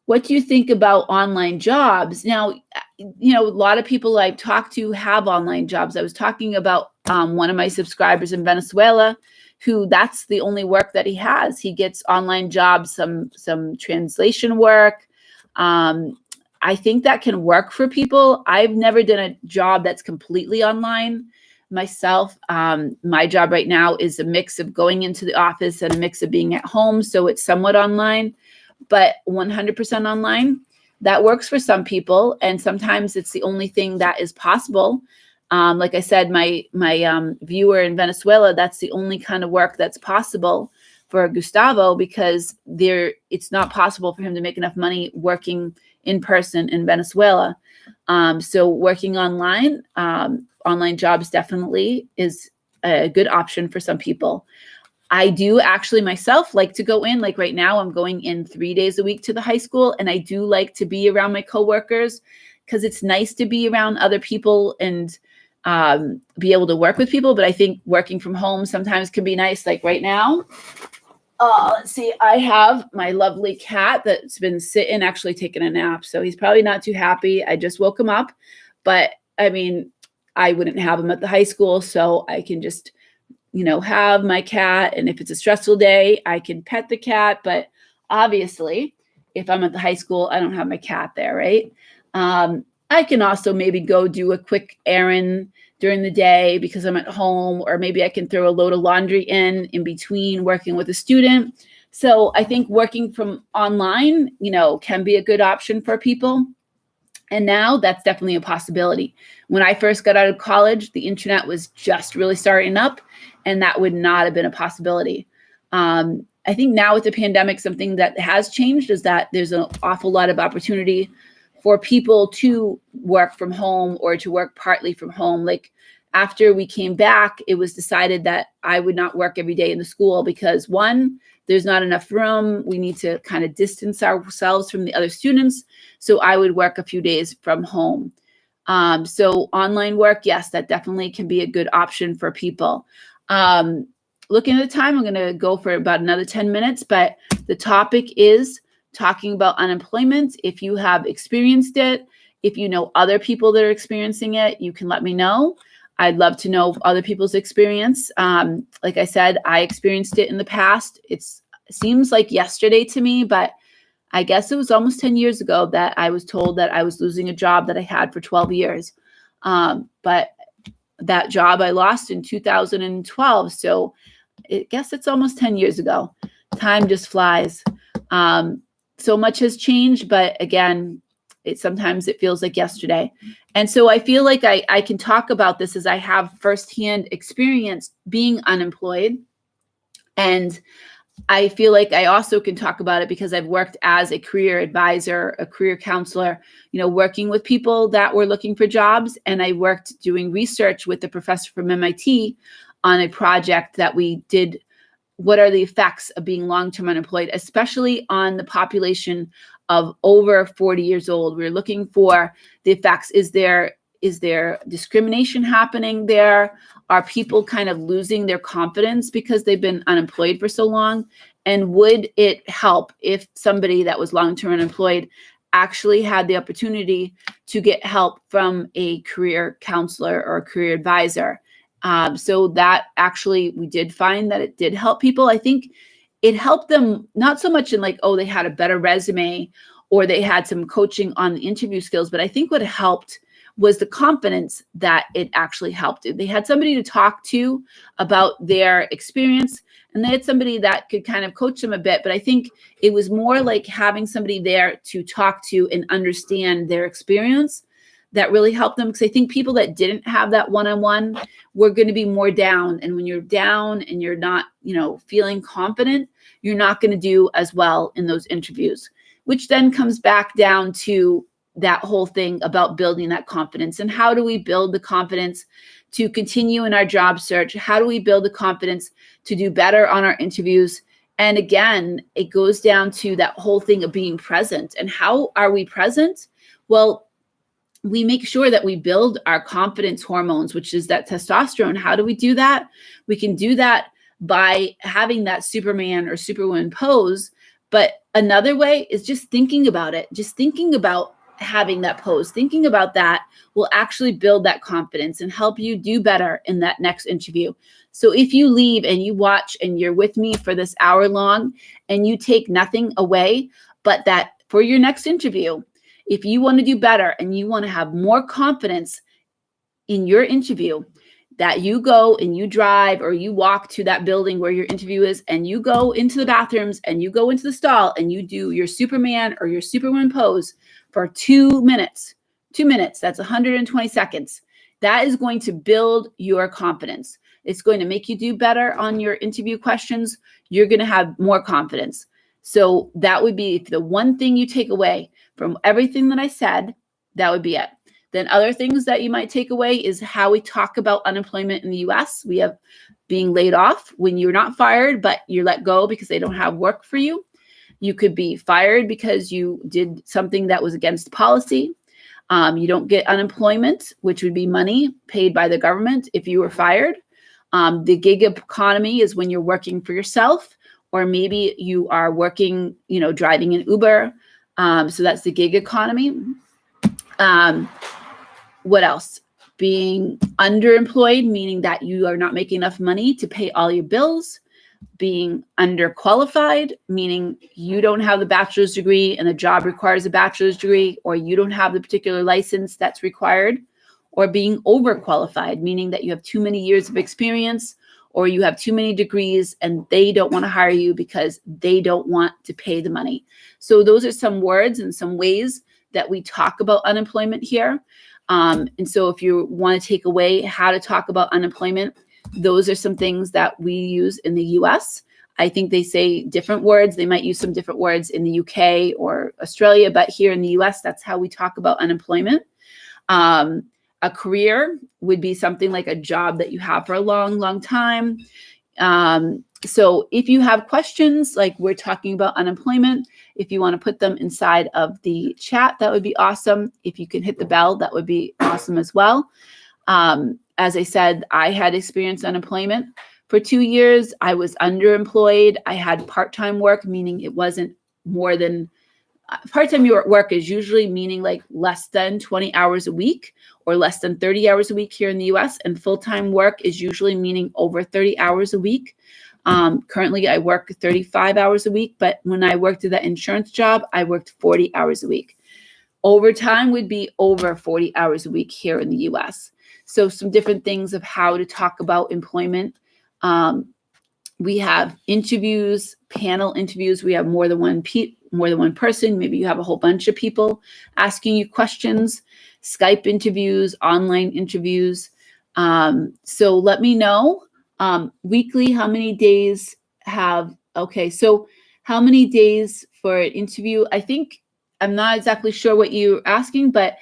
What do you think about online jobs? Now, a lot of people I've talked to have online jobs. I was talking about one of my subscribers in Venezuela, who that's the only work that he has. He gets online jobs, some translation work. I think that can work for people. I've never done a job that's completely online myself. My job right now is a mix of going into the office and a mix of being at home. So it's somewhat online, but 100% online, that works for some people. And sometimes it's the only thing that is possible. Like I said, my viewer in Venezuela, that's the only kind of work that's possible for Gustavo because it's not possible for him to make enough money working in person in Venezuela. So working online, online jobs definitely is a good option for some people. I do actually myself like to go in, like right now I'm going in 3 days a week to the high school, and I do like to be around my coworkers because it's nice to be around other people and be able to work with people. But I think working from home sometimes can be nice. Like right now, let's see, I have my lovely cat that's been sitting, actually taking a nap. So he's probably not too happy. I just woke him up, but I mean, I wouldn't have him at the high school, so I can just, have my cat. And if it's a stressful day, I can pet the cat. But obviously, if I'm at the high school, I don't have my cat there, right? I can also maybe go do a quick errand during the day because I'm at home, or maybe I can throw a load of laundry in between working with a student. So I think working from online, can be a good option for people. And now that's definitely a possibility. When I first got out of college, the internet was just really starting up, and that would not have been a possibility. I think now with the pandemic, something that has changed is that there's an awful lot of opportunity for people to work from home or to work partly from home. Like after we came back, it was decided that I would not work every day in the school because one, there's not enough room. We need to kind of distance ourselves from the other students. So I would work a few days from home. So online work, yes, that definitely can be a good option for people. Looking at the time, I'm going to go for about another 10 minutes, but the topic is talking about unemployment. If you have experienced it, if you know other people that are experiencing it, you can let me know. I'd love to know other people's experience. Like I said, I experienced it in the past. It seems like yesterday to me, but I guess it was almost 10 years ago that I was told that I was losing a job that I had for 12 years. But that job I lost in 2012. So I guess it's almost 10 years ago. Time just flies. So much has changed, but again, sometimes it feels like yesterday. And so I feel like I can talk about this as I have firsthand experience being unemployed. And I feel like I also can talk about it because I've worked as a career advisor, a career counselor, working with people that were looking for jobs. And I worked doing research with a professor from MIT on a project that we did. What are the effects of being long-term unemployed, especially on the population of over 40 years old? We're looking for the effects. Is there discrimination happening there? Are people kind of losing their confidence because they've been unemployed for so long? And would it help if somebody that was long-term unemployed actually had the opportunity to get help from a career counselor or a career advisor? So that actually, we did find that it did help people. I think it helped them not so much in like, oh, they had a better resume or they had some coaching on the interview skills, but I think what helped was the confidence that it actually helped. They had somebody to talk to about their experience, and they had somebody that could kind of coach them a bit. But I think it was more like having somebody there to talk to and understand their experience that really helped them. Because I think people that didn't have that one-on-one were going to be more down. And when you're down and you're not, feeling confident, you're not going to do as well in those interviews, which then comes back down to that whole thing about building that confidence. And how do we build the confidence to continue in our job search? How do we build the confidence to do better on our interviews? And again, it goes down to that whole thing of being present. And how are we present? Well, we make sure that we build our confidence hormones, which is that testosterone. How do we do that? We can do that by having that Superman or Superwoman pose. But another way is just thinking about it. Just thinking about having that pose, thinking about that will actually build that confidence and help you do better in that next interview. So if you leave and you watch and you're with me for this hour long and you take nothing away, but that for your next interview, if you want to do better and you want to have more confidence in your interview, that you go and you drive or you walk to that building where your interview is and you go into the bathrooms and you go into the stall and you do your Superman or your Superwoman pose for 2 minutes. 2 minutes, that's 120 seconds. That is going to build your confidence. It's going to make you do better on your interview questions. You're going to have more confidence. So that would be the one thing you take away from everything that I said. That would be it. Then other things that you might take away is how we talk about unemployment in the US. We have being laid off when you're not fired, but you're let go because they don't have work for you. You could be fired because you did something that was against policy. You don't get unemployment, which would be money paid by the government if you were fired. The gig economy is when you're working for yourself, or maybe you are working, driving an Uber. So that's the gig economy. What else? Being underemployed, meaning that you are not making enough money to pay all your bills. Being underqualified, meaning you don't have the bachelor's degree and the job requires a bachelor's degree, or you don't have the particular license that's required. Or being overqualified, meaning that you have too many years of experience, or you have too many degrees and they don't want to hire you because they don't want to pay the money. So those are some words and some ways that we talk about unemployment here. And so if you want to take away how to talk about unemployment, those are some things that we use in the US. I think they say different words. They might use some different words in the UK or Australia, but here in the US, that's how we talk about unemployment. A career would be something like a job that you have for a long, long time. So if you have questions, like we're talking about unemployment, if you want to put them inside of the chat, that would be awesome. If you can hit the bell, that would be awesome as well. As I said, I had experienced unemployment for 2 years. I was underemployed. I had part-time work, meaning it wasn't more than part-time work is usually meaning like less than 20 hours a week or less than 30 hours a week here in the US. And full-time work is usually meaning over 30 hours a week. Currently, I work 35 hours a week, but when I worked at that insurance job, I worked 40 hours a week. Overtime would be over 40 hours a week here in the US. So some different things of how to talk about employment. We have interviews, panel interviews. We have more than one person. Maybe you have a whole bunch of people asking you questions. Skype interviews, online interviews. So let me know. Weekly, how many days so how many days for an interview? I think I'm not exactly sure what you're asking, but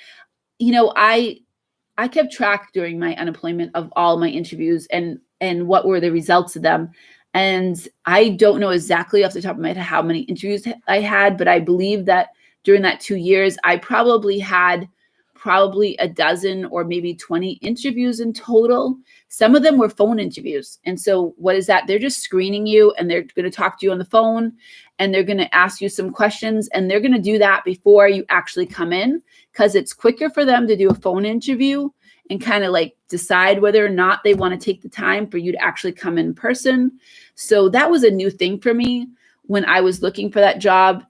I kept track during my unemployment of all my interviews and what were the results of them. And I don't know exactly off the top of my head how many interviews I had, but I believe that during that 2 years, I probably had a dozen or maybe 20 interviews in total. Some of them were phone interviews. And so what is that? They're just screening you and they're going to talk to you on the phone and they're going to ask you some questions and they're going to do that before you actually come in because it's quicker for them to do a phone interview and kind of like decide whether or not they want to take the time for you to actually come in person. So that was a new thing for me when I was looking for that job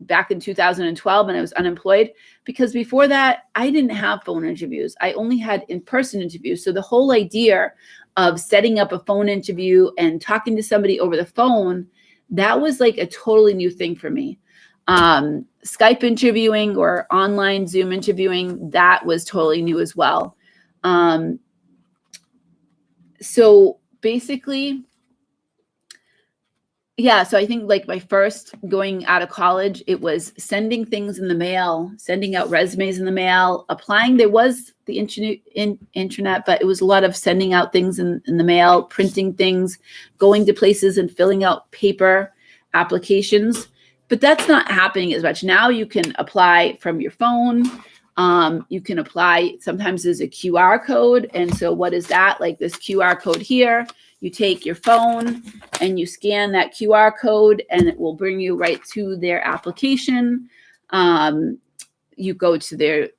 back in 2012 and I was unemployed, because before that, I didn't have phone interviews. I only had in-person interviews. So the whole idea of setting up a phone interview and talking to somebody over the phone, that was like a totally new thing for me. Skype interviewing or online Zoom interviewing, that was totally new as well. So basically, yeah, so I think like my first going out of college, it was sending things in the mail, sending out resumes in the mail, applying. There was the internet, but it was a lot of sending out things in the mail, printing things, going to places and filling out paper applications. But that's not happening as much. Now you can apply from your phone. You can apply, sometimes there's a QR code. And so what is that? Like this QR code here, you take your phone and you scan that QR code and it will bring you right to their application. You go to their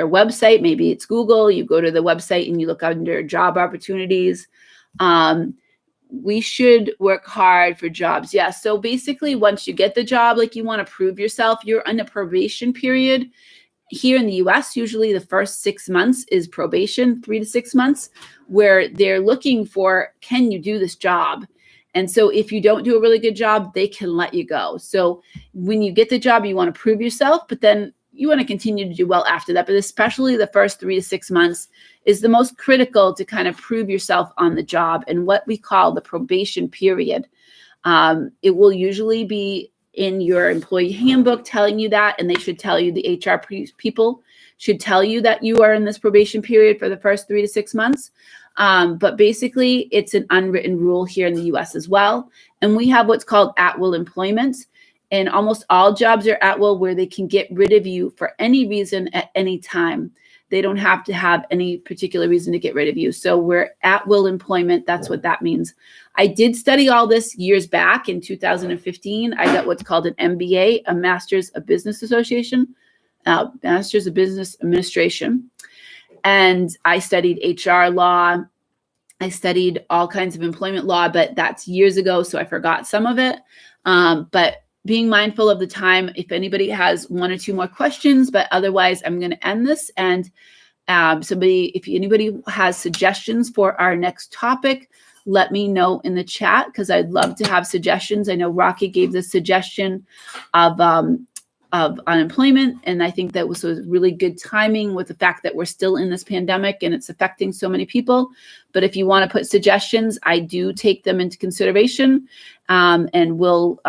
website, maybe it's Google, you go to the website and you look under job opportunities. We should work hard for jobs. Yeah. So basically, once you get the job, like you want to prove yourself, you're in a probation period. Here in the US, usually the first 6 months is probation, 3 to 6 months, where they're looking for, can you do this job? And so if you don't do a really good job, they can let you go. So when you get the job, you want to prove yourself, but then you want to continue to do well after that, but especially the first 3 to 6 months is the most critical to kind of prove yourself on the job, and what we call the probation period. It will usually be in your employee handbook telling you that, and they should tell you, the HR people should tell you that you are in this probation period for the first 3 to 6 months. But basically, it's an unwritten rule here in the US as well. And we have what's called at-will employment. And almost all jobs are at-will, where they can get rid of you for any reason at any time. They don't have to have any particular reason to get rid of you. So we're at-will employment. That's what that means. I did study all this years back in 2015. I got what's called an MBA, a Master's of Business Master's of Business Administration. And I studied HR law. I studied all kinds of employment law, but that's years ago, so I forgot some of it. But being mindful of the time, if anybody has 1 or 2 more questions, but otherwise I'm going to end this. And if anybody has suggestions for our next topic, let me know in the chat, because I'd love to have suggestions. I know Rocky gave the suggestion of unemployment, and I think that was really good timing with the fact that we're still in this pandemic and it's affecting so many people. But if you want to put suggestions, I do take them into consideration, and we'll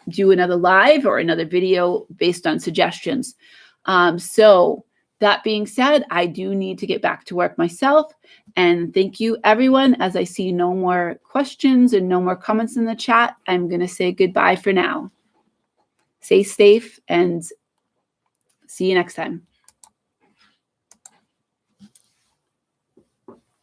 do another live or another video based on suggestions. So that being said, I do need to get back to work myself. And thank you, everyone. As I see no more questions and no more comments in the chat, I'm going to say goodbye for now. Stay safe and see you next time.